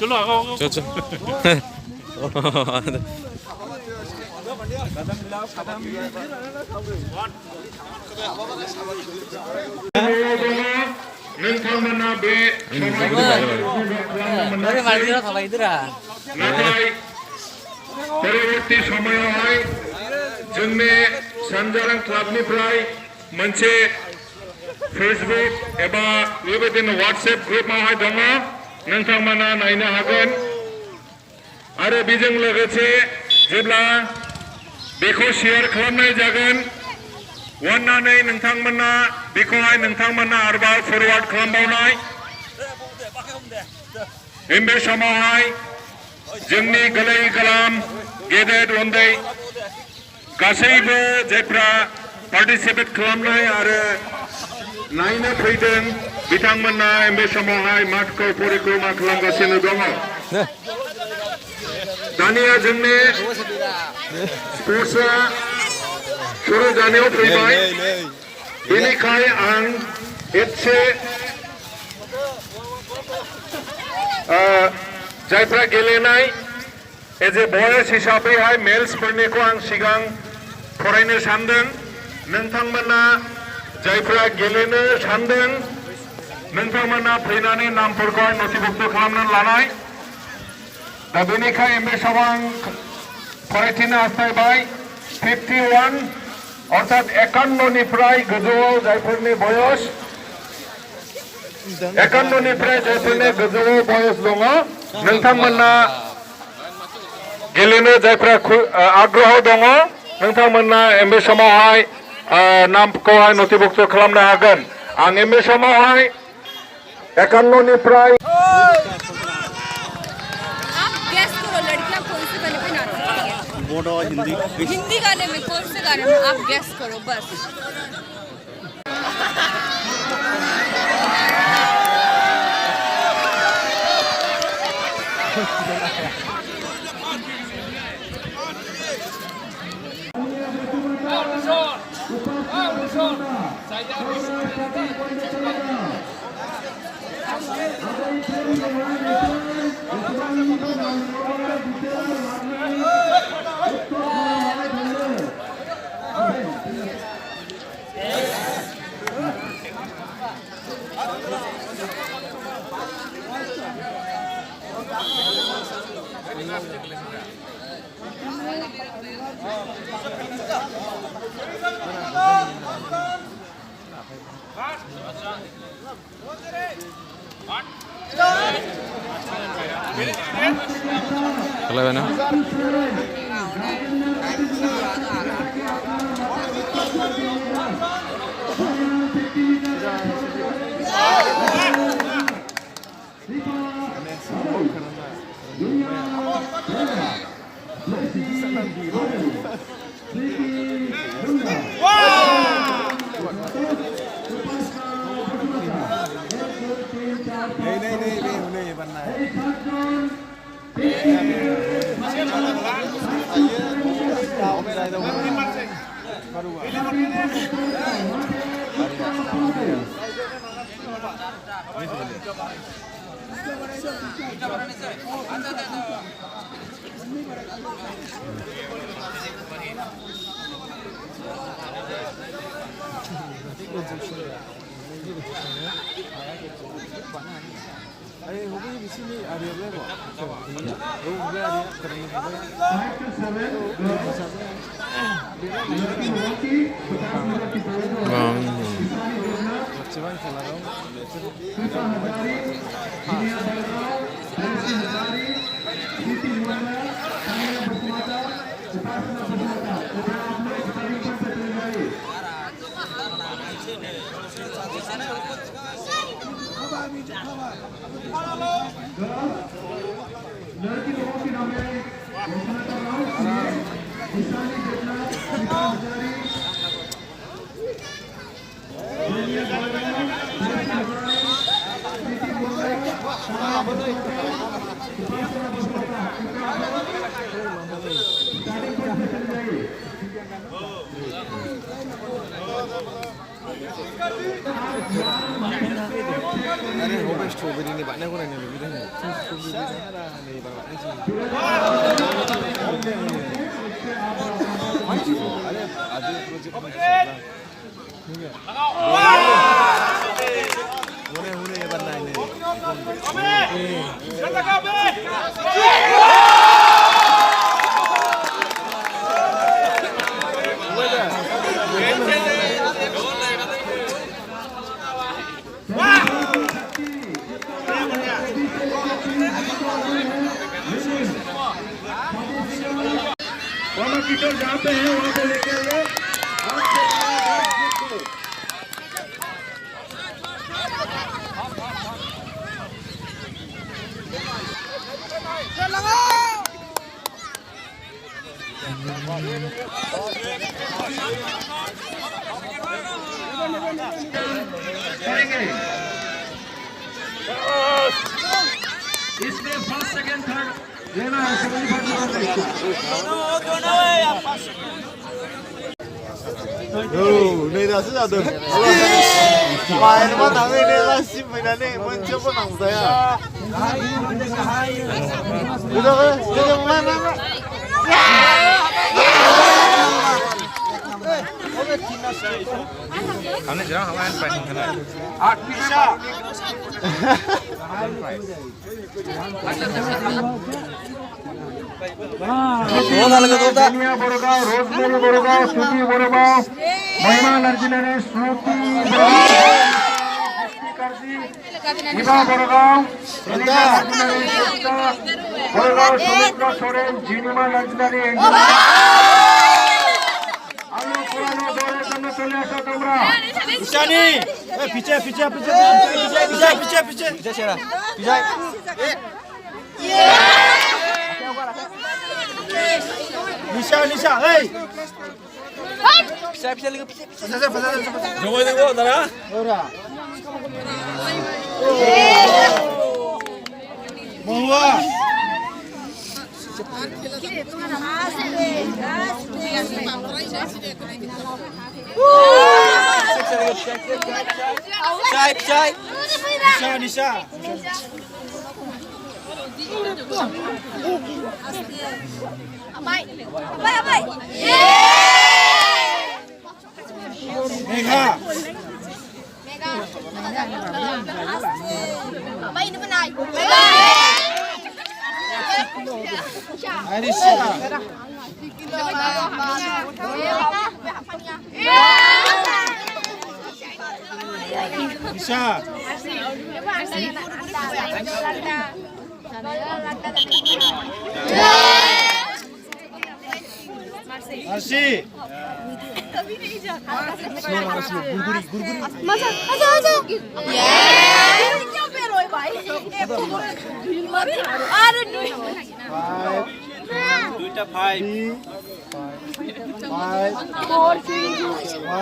चलो आओ 좋죠. नोंथांमोना बे 노래 많이 들어 가봐 얘들아. नाथाय परवर्ती समायावहाय जोंनि सानजारां क्लाबनिफ्राय मोनसे फेसबुक एबा बेबायदिनो WhatsApp ग्रुपआवहाय दङ नोंथांमोना नायनो हागोन आरो बेजों लोगोसे जेब्ला बेखौ शेयार खालामनाय जागोन अननानै नोंथांमोना बेखौहाय नोंथांमोना आरोबाव फरवार्ड खालामबावनाय बे समावहाय जोंनि गोरलै गोलाम गेदेर उन्दै गासैबो जायफ्रा पार्टिसिपेट खालामनाय आरो नायनो फैदों बिथांमोना बे समावहाय माठखौ परिक्रमा खालामगासिनो दङ दानिया जोंनि स्पर्ट्सआ शुरु जानायाव फैबाय बेनिखायनो आं एसे जायफ्रा गेलेनाय एज ए बयस हिसाबैहाय मेल्सफोरनिखौ आं सिगां फरायनो सानदों नोंथांमोना जायफ्रा गेलेनो सानदों नोंथांमोना फैनानै नामफोरखौहाय नथिभुक्त खालामनानै लानाय दा बेनिखायनो बे समाव आं फरायथिनो हास्थायबाय 51 अर्थात 51निफ्राय गोजौआव जायफोरनि बयस 51निफ्राय जायफोरनि गोजौआव बयस दङ नोंथांमोना गेलेनो जायफ्रा आग्रह दङ नोंथांमोना बे समावहाय नामखौहाय नथिभुक्त खालामनो हागोन आं बे समावहाय 51निफ्राय बोडो हिंदी हिंदी गाने में कौन से गाने में आप गेस करो बस Kalau mana? नहीं बनना है अरे हो गई इसी में आ रही है वो हो गया करने के लड़की लोगों के नाम है अरे हो गए स्ट्रॉबेरी ने बाने को नहीं मिल रहे हैं स्ट्रॉबेरी ना नहीं बाबा अरे आधे प्रोजेक्ट में ठीक है होने ये बनना है दोनों कीटर जहाँ पे हैं वहाँ पे लेके आइए इसमें फर्स्ट सेकंड थर्ड लेना है नहीं dah sudah tu. Main mah tapi ni lah sim mainan ni mencoba nang saya. Sudah ke? Sudah main. Kamu jarang main main mana? bisa दुनिया बोरगाव रोजमेरी बोरगाव श्रुती बोरगाव महिमा नर्जिने श्रुती हिबा बोरगाव बोरगाव सुमित्रा सोरेन जिनिमा नर्जिने आलू पुरानो दौरे करने चले आशा তোমরা Ishani, पीछे पीछे पीछे पीछे पीछे पीछे पीछे चला पीछे. निशा निशा, hey. Pisa pisa lagi pisa. Coba tengok Tara. Ora. Bawa. Cai cai. Nisha Nisha. Abai. Abai abai. Mega. Mega. Abai ini benar. Mega. Arisha. Nisha. Arsi. Masa, aja. Yeah. Kya pero bhai? Are duit. 5. 5. 4.